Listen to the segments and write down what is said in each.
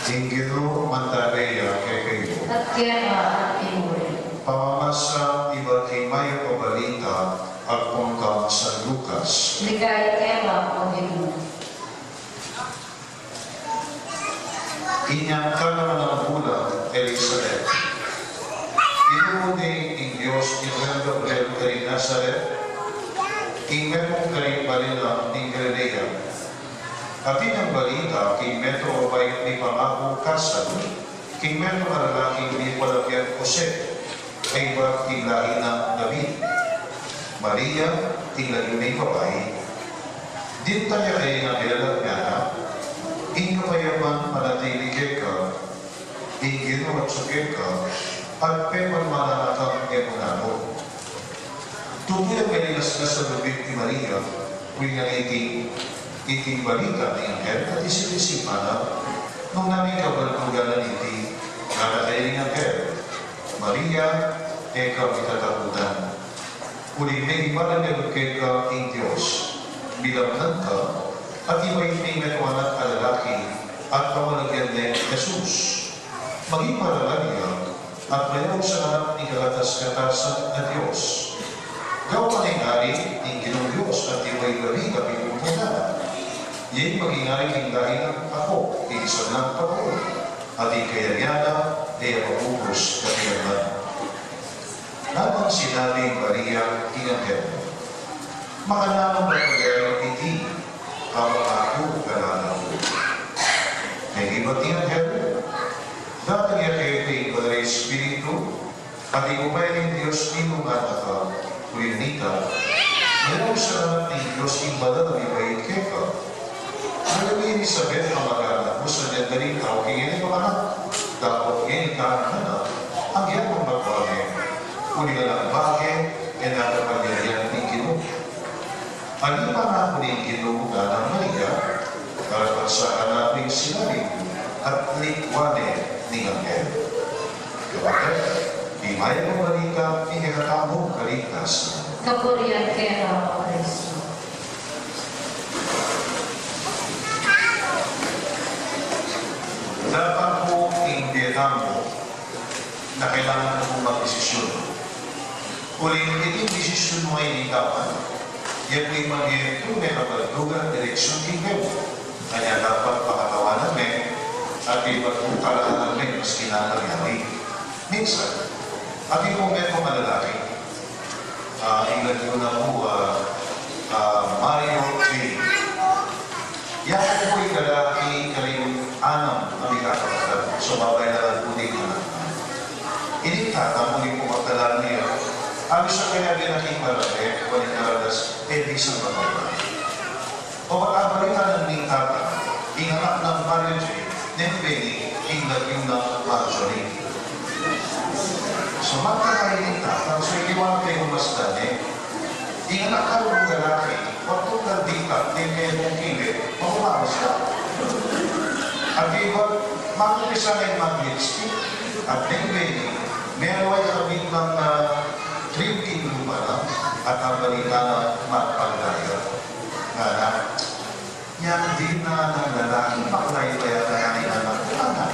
Inggiro Mantareya kay kayo. At kaya pinuri. Pamamasa iba't himay pabalita at pungkang sa Lucas. Ligaya kaya Panginoon. Inyang ka naman ang bulan, Elizabeth. Pinuni ng Diyos ni Gabriel kay Nazaret. Imetong kay Balila ni Galilea. At inyang balita, kay Metro Obay ni Pangako Kasal, kay Metro Malalaki ni Palagyan Jose, ay ba't tinglahin ng David. Maria, tinglahin ni Papay. Din tayo kay Ngabela Ngana, inyo payaman manatili ka, ingino at sukir ka, at peman mananakang emunano. Tuloy ang malilas na sa lubig ni Maria, kung nga iting balita ni Angel at isip-isipan na nung namin kabaltugan na iti nakatayin ng Angel. Maria, ikaw itatakutan. Kuling may imalanag ka ang Diyos, bilamnan ka, at iba'y pinagwan at kalalaki at kamalagyan ni Jesus. Maging paralan niya at mayroong sa lahat ni kalatas-katasan na Diyos. Gawa maningari ng Ginong Diyos at iba'y galing at pinupunan. Ya'y magingari ng dahil ako, iisa ng Panginoon, at ikayariana ay apapugos katiyaman. Habang sinabi Maria Inangel, makanamang magpagayang iti, habang ako kalala ko. May iba't Inangel, dati niya kayo kay Padre Espiritu, at ikupay ng Diyos inungan ka, Kulinita, mayroong sa lahat ng Diyos imbala na ibait kayo ka. Nagabi ni Isabel ang mag-anak mo sa niyadaling tao, kaya ni panganak. Dapat ngayon kahanan ang iyang mga magpapagay. Kuni na lang bagay, e nagapanyarihan ng Ginoo. Ano pa nga kung yung Ginoo na ng Maria, para pagsaan natin sinabi at likwane ni Angel. Kapatid, di may pamalita, inikatamo kaligtas. Kapurihan kaya Kristo. Dapat po imbitahan mo na kailangan mong mag-desisyon. Kung yung desisyon mo ay ikawan, yan may mag-iento may kabaldugan, direksyon tingin. Kaya dapat pakatawanan namin at iba't kong kalaan namin mas kinangyari. Minsan, at yung moment mo malalaki, ingad yun na po, Mario J. Yan po yung lalaki kaling anam na may kakapatid. So, babay na lang po din na. Inikata mo yung pumaktalan niya. Alis sa kanya din aking marate, walang karadas, isang babay. O makabalita ng ning tata, inganak ng Mario J. Nembeni, ingad yung ng Marjorie. So, magkakain ng tata, so ikiwan kayo mas dali. Inganak ka ng lalaki, wag itong nandita, di mayroong kilit, makumakas ka. At iba, mag-upisa na yung mag-lipstick, at nembeni, meron ay kabit ng 3 kilo pa lang, at ang balita na magpagdaya. Kaya, yan din na ng lalaki, makulay pa yata yan na nagpunana.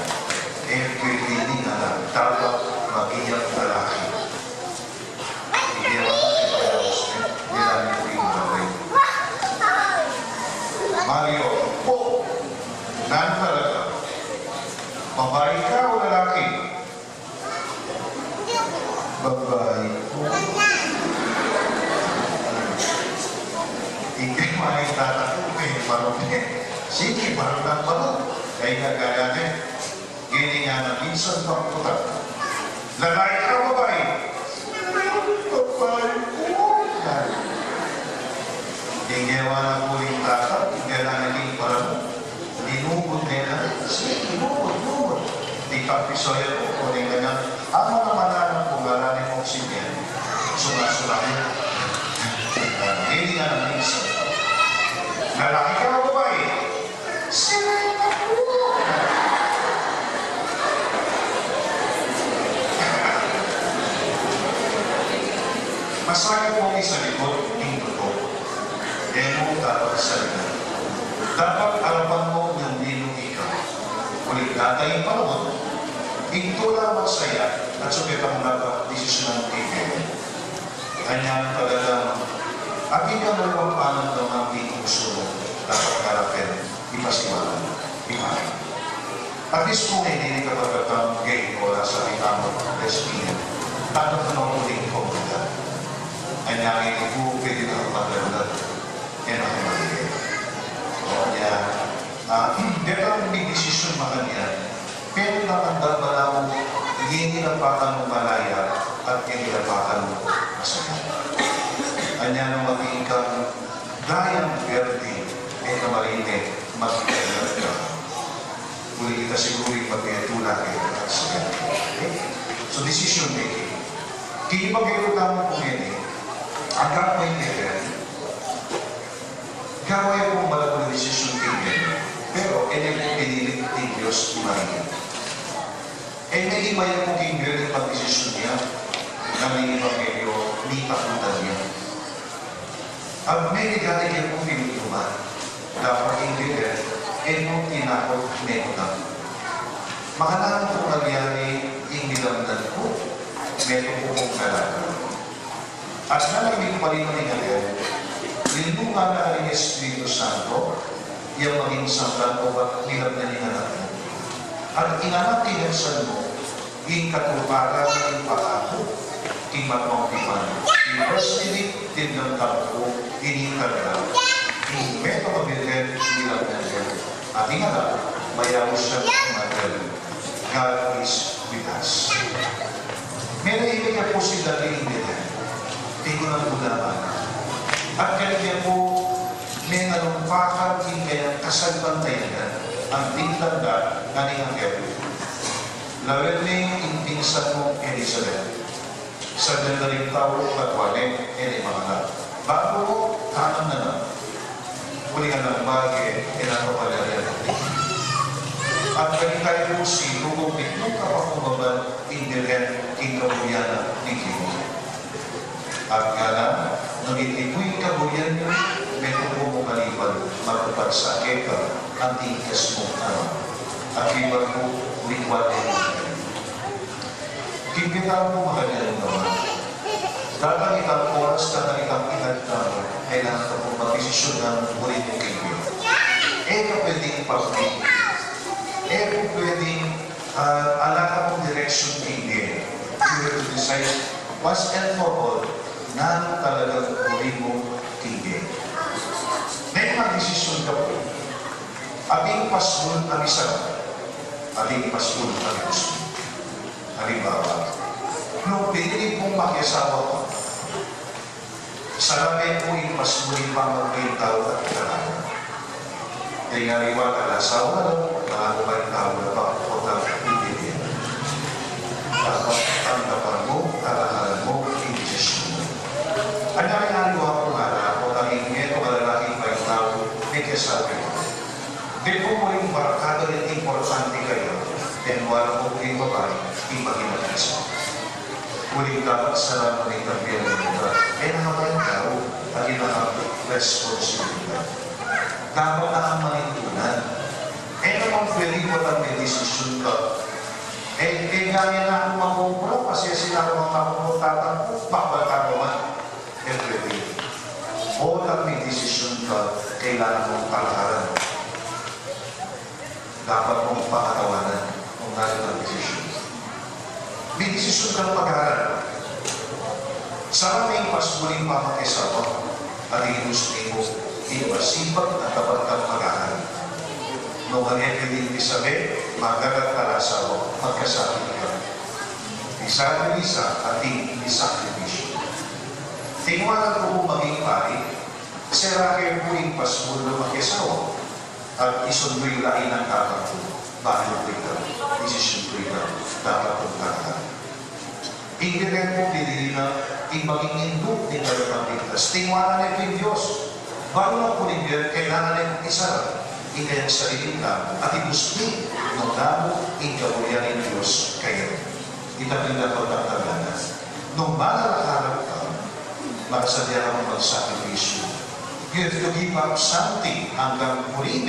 Pwede din na lang, dapat mag-iyak lalaki. Hindi naman kasi kaya nilani ko yung bagay. Mario, nan talaga, babae ka o lalaki? Babae ko. Hindi maay tatakot eh, parang sige, parang nagpano. Kaya nagkaganin, gini nga na minsan pang putak. Lalaki ka babae? Babae ko. Tinggawa na po yung tatak, tinggawa na naging parang dinubot nila. Sige, dinubot. Di kapisoyan po po ng ganyan. Ang mga mananang po galanin mong sinyan, sumasulahin. Hindi nga na minsan. Lalaki ka na babae? Sinay na po. Masakit mo sa likod, hindi totoo. Kaya mo dapat sa likod. Dapat alapan mo ng ninong ikaw. Kulit Datayin pa noon, ito lamang saya at sumita mo na desisyon ng kaibigan. Kanya talagang aking kamalampanan ng aking puso dapat karapin, ipasiwalan, ipahin. At least kung hindi ka pagkatang gay o sa itamang lesbian, tanong ka ng muling komunidad. Ay nangin ko, pwede na magdala e nakamagigay. O kaya, pero may desisyon makanya, pero nakandang ba na mo, hindi nilapakan mo malaya at hindi nilapakan mo masaya. Kanya nang maging kang gayang verde, e namarine, magkakalat ka. Muli kita sigurin magkayatula kayo at saya. So, decision making. Kaya pag-iutan mo kung hindi, ang gagawin nila, gawin kong malago na desisyon kayo, pero pinilit ng Diyos Maria. Nagimaya kong kayo yung pag-desisyon niya na may Evangelyo, ni papuntan niya. Ang may nagati kayo kong pinutuman, dapat ingredient, mong tinakot nekotan. Makalaman kong nagyari, ingnilamdan ko, meron ko kong kalaga. At nalamig pa rin ng ngayon, linunga na rin Espiritu Santo, yung maging sanglan o ba't nilabnan niya natin. At inanatihansan mo, yung katuparan ng pangako, kimatmang-timan, i-personally, tinagtang ko, inikagla, yung meto kabilin, nilabnan niya. At ingala, mayaw siya kumagal. God is with us. May naibigay po sila iindihan. Hindi ko na budaman. At kaya po, may nalumpakan kaya kasalbantayan ang tingtanda na niyang Hebrew. Lawin may intingsan mo, Elizabeth. Sa dandaling tao, patwalin, mga bago mo, kanan na lang. Uli ka ng bagay, pinapapalayan. At kanitay po si Lugong Itlong kapakumaban, indiren, kikabuyan, ikibo. At nga lang, nung itipoy kabuyan niyo, meron po mo kalipan, magpapag sa keka, ang tingkas mo naman. At iba po, liwan mo. Kipitan mo makanyan naman. Kakalitang oras, kakalitang edad naman, kailangan ka po mag-desisyon ng mulit mong kaibigan. Ka pwedeng ipapagin. Ka pwedeng alaka mong direksyon kaibigan. You have to decide once and for all na talagang mulit mong kaibigan. May mag-desisyon ka po. Ating pasun ang isa. Ating pasun ang gusto. Halimbawa, nung pinili pong makiasawa ko, sarapin po yung pasun pa mag-pintaw at kailangan. Kaya nga riwa kalasawa lang, nakakabay tao na pa o pibigyan. Dapat ang kapal mo, kalahalan mo, indesisyon mo. Ang nangyariwa ko nga na o tanging nito malalaking paitaw, may kasabi mo. Di po mo rin barakado rin importante kayo, then wala mo rin babae, ipag-inagisa. Muling dapat sa naman ng kabiyan ng iba, naman tao at responsibilidad. Dapat na ang manintunan. Naman pwede mo lang may desisyon ka. Gaya na ang mamumura, kasi sila ang mga mamumutatan ko, bakbal naman. Pwede. O lang may desisyon ka, kailangan mong palaharan. Dapat mong pakatawanan kung natin ang desisyon. May desisyon kang pag-aaral. Sa aming pasbuling pamakisawa, at inusin mo, imasipag at dapat kang pag-aaral. Nung ang Evelyn Isabel, magagat kalasawa, magkasabi ka. Isa at sakripisyo. Tingwanan ko po maging pari, si Raquel po yung pasbul na makisawa, at isundo'y lain ng kakang ko, bakit ko ito, desisyon ko ito, dapat kong kakang. Ingredient mo, pinili na, maging induk din tayo pagpintas. Tingwanan ito yung Diyos. Bago na po ninyo, kailangan ito isarap. Ingayang sarili ka, at ibusli ng damo, ingkabuyan ng Diyos kayo. Itapin na pagkakaganan. Nung malalakaran ka, makasadya ka mong magsakripisyo. You have to give up something hanggang muli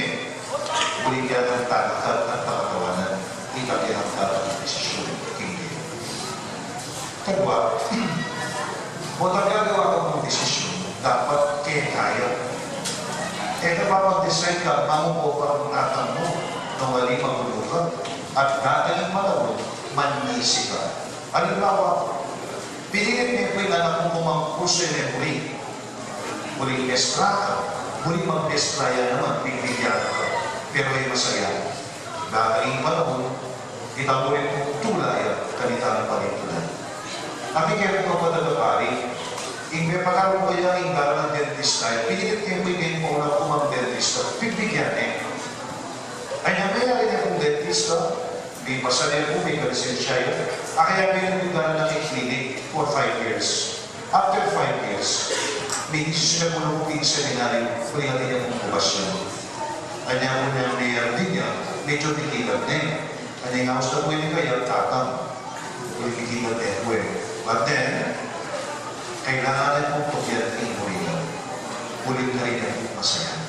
ka ng talakat at pakatawanan. Kagwa, kung nagagawa ka ng desisyon, dapat kaya. Napapag-decide ka, mamupo pa ang atang mo, nung mali magulo ka, at dadaling malawag, manisi ka. Halimbawa, piliin niyo po yung anak mo kung puso yung muli. Muling mestra ka, muling mag-mestraya naman, pipigyan ka. Pero ay masaya. Dadaling malawag, itamurin mo tulay at kalitang palitunan. Ang kaya ito pa tagapari, ingbe pagkaro ko yung ingara ng dentist tayo, pinilit niya po yung mo na kumang dentist ka, pipigyan eh. Ay namayari niya kong dentist ka, may pasanel po, may kalisensya yun. Kaya pinagbigaran ng clinic for 5 years. After 5 years, may decision na po na po yung seminary, kung natin niya pong kubasyon. Kanya po niya mayor din niya, medyo tikilag na eh. Kanya nga gusto po yung kaya, tatang. Kung tikilag na eh. But then, kailangan pong pagyan ng imurin. Huling na rin ang masaya.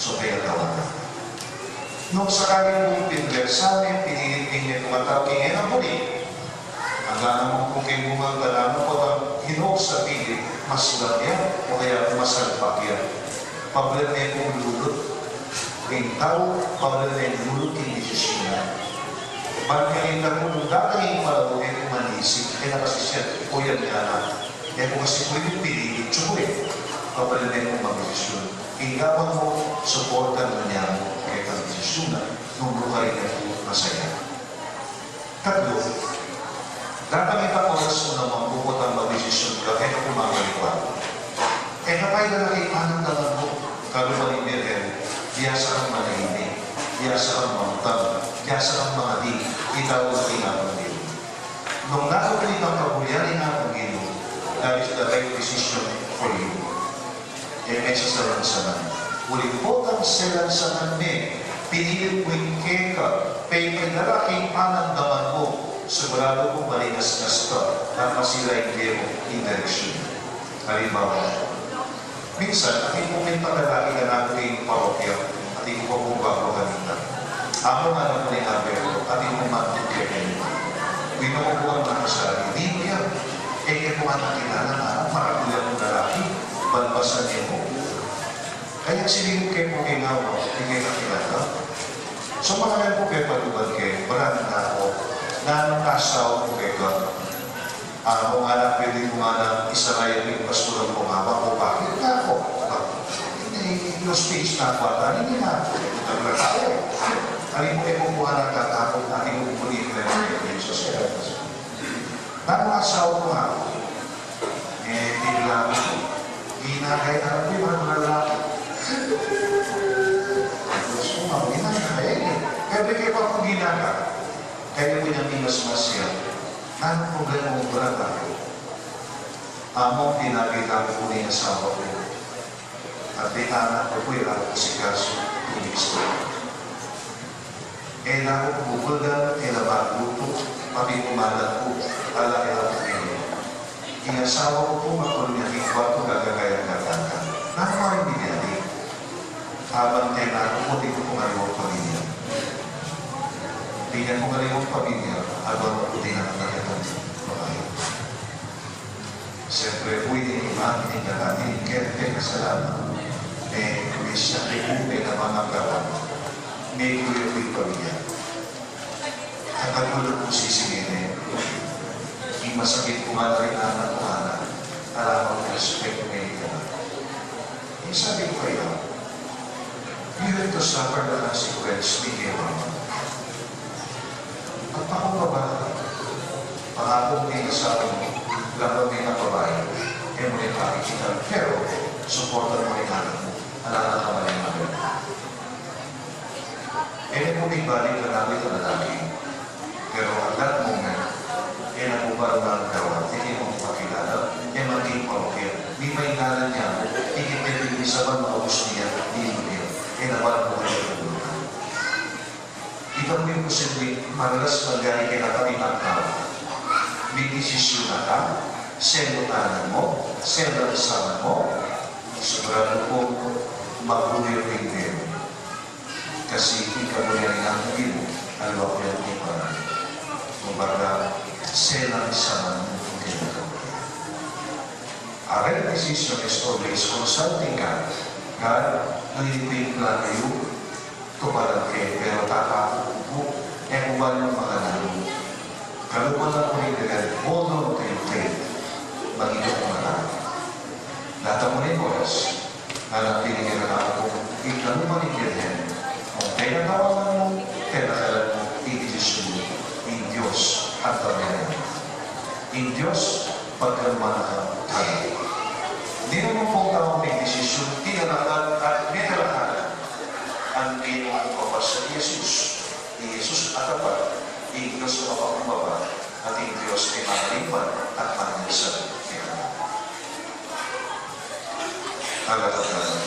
So, kaya tawag na. Nung sakaling mong pinversamin, pinilinting niya tumatawagin ang muli. Ang ganang mong kung bumagdala mo po ang hinog sa pilit, mas yan o kaya masalpak yan. Pablan niya kong lulot. Ring tao, pablan niya lulot yung desisyon na. Magkain na kung dadaling malaw ay kumanisip, kaya kasi siya, o yan nga na. Kaya kung kasi pwede piliin, tsukuin. Pablan niya kong mag-desisyon. Ingawan mo, supportan mo niya mo kaya kang desisyon na nung buhay na ito masaya. Tatlo, dapat ang oras mo na magbukot ang mag-desisyon ka kaya kumamaliwa. Kapay na nakipanang dalan mo, kaluman ni biyasa kang manahimik, biyasa kang mamutang, biyasa kang mga di, itaw na kinapagin. Nung nakukulit ang kabulyanin na pagino, that is the right decision for you. May sasalansanan. Ulit po ang salansanan ni, pinilit mo yung keka, pay lalaking panandaman mo, sigurado kong malinas-nas ka, na masila yung direction. Halimbawa, minsan, ating po may paglalaki na natin yung parokya, ating po kung bago gamitan. Ako nga lang po ni Abel, ating po matutya kayo. Binukuha ang mga sarili, hindi yan. Kaya kung ang kilala na, marakulan ng lalaki, balbasan niya mo. Kaya silingin kayo po kayo nga, hindi kayo kilala. So mga po kayo patubad kayo, marami na ako, na nakasaw po kayo ka. Kung anak, pwede mo nga na isa na yung pastor ng pumaba ko, bakit na ako? Yung speech na ako, hindi na ako. Naglag ako. Alin mo kayo kumuha ng tatapog na ating umulit na yung society. Nakasaw ko nga ako. Bigla ako. Ginagay na ako yung mga lalaki. So, ginagay eh. Kaya kayo pa kung ginagay, kaya po niyang imas-mas yan. Anong problema mo ba tayo? Among pinakita ko po niya sa awa ko. At may anak ko po yung ako si Kaso, Tumisto. Kailangan ko bubulgan, kailangan luto, pati pumalat po, ala kailangan ko kayo. Inasawa ko po magkulunyan yung kwarto gagagaya-gagaya. Nakamarin binili. Habang kailangan ko, di ko pumaliwang pamilya. Tingnan ko ngaliwang pamilya, habang mabuti na nakagatan babae. Siyempre, pwede imamin na natin, kaya kasalanan. May siya may na mga kawan. May kuya-kuya pamilya. Katagulog po sisigilin. Yung masakit ko nga rin anak ko anak, alam ko respect ko ngayon ka. Yung sabi ko kayo, you have to suffer the consequence ni Ewa. At ako ba pangakong din sa akin, labang din ang babae, mo rin pakikita. Pero, supportan mo rin anak mo. Alala ka ba rin namin? Kung may balik na namin na lalaki, pero at that moment, nakubaran na ang kawan, hindi mo pakilala, maging parokya. May maingalan niya, ikipipili sa mga maubos niya, hindi mo niya. Nabalan mo kayo ng bulan. Ito mo yung posibleng madalas magari kay nakaming ang tao. May desisyon na ka, selotanan mo, selansanan mo, sigurado po mag-ulir rin din. Kasi ikaw mo yan ang hindi mo, alawa ko yan kung parang. Kumbaga, selansanan mo hindi. decision is always consulting God. God, hindi ko yung plano yun. Tumalagay, pero takako ko. Kung yung mga lalo. Kaluman lang ko yung nagad, hold on to your faith. Mag-ito ko na lang. Lahat mo rin oras, nanapili ka na ako, ikaluman yung ganyan. Kung kaya natawagan mo, kaya nakalan mo, i-Diyos mo, in Diyos at pagkalan. In Diyos, pagkalman ka tayo. Hindi naman po tao may desisyon, tinalakan at nitalakalan ang ginoong papas ni Jesus. Ni Jesus at tapat, in Diyos na mapakumbaba, at in Diyos ay makalipan at manalisan. Alam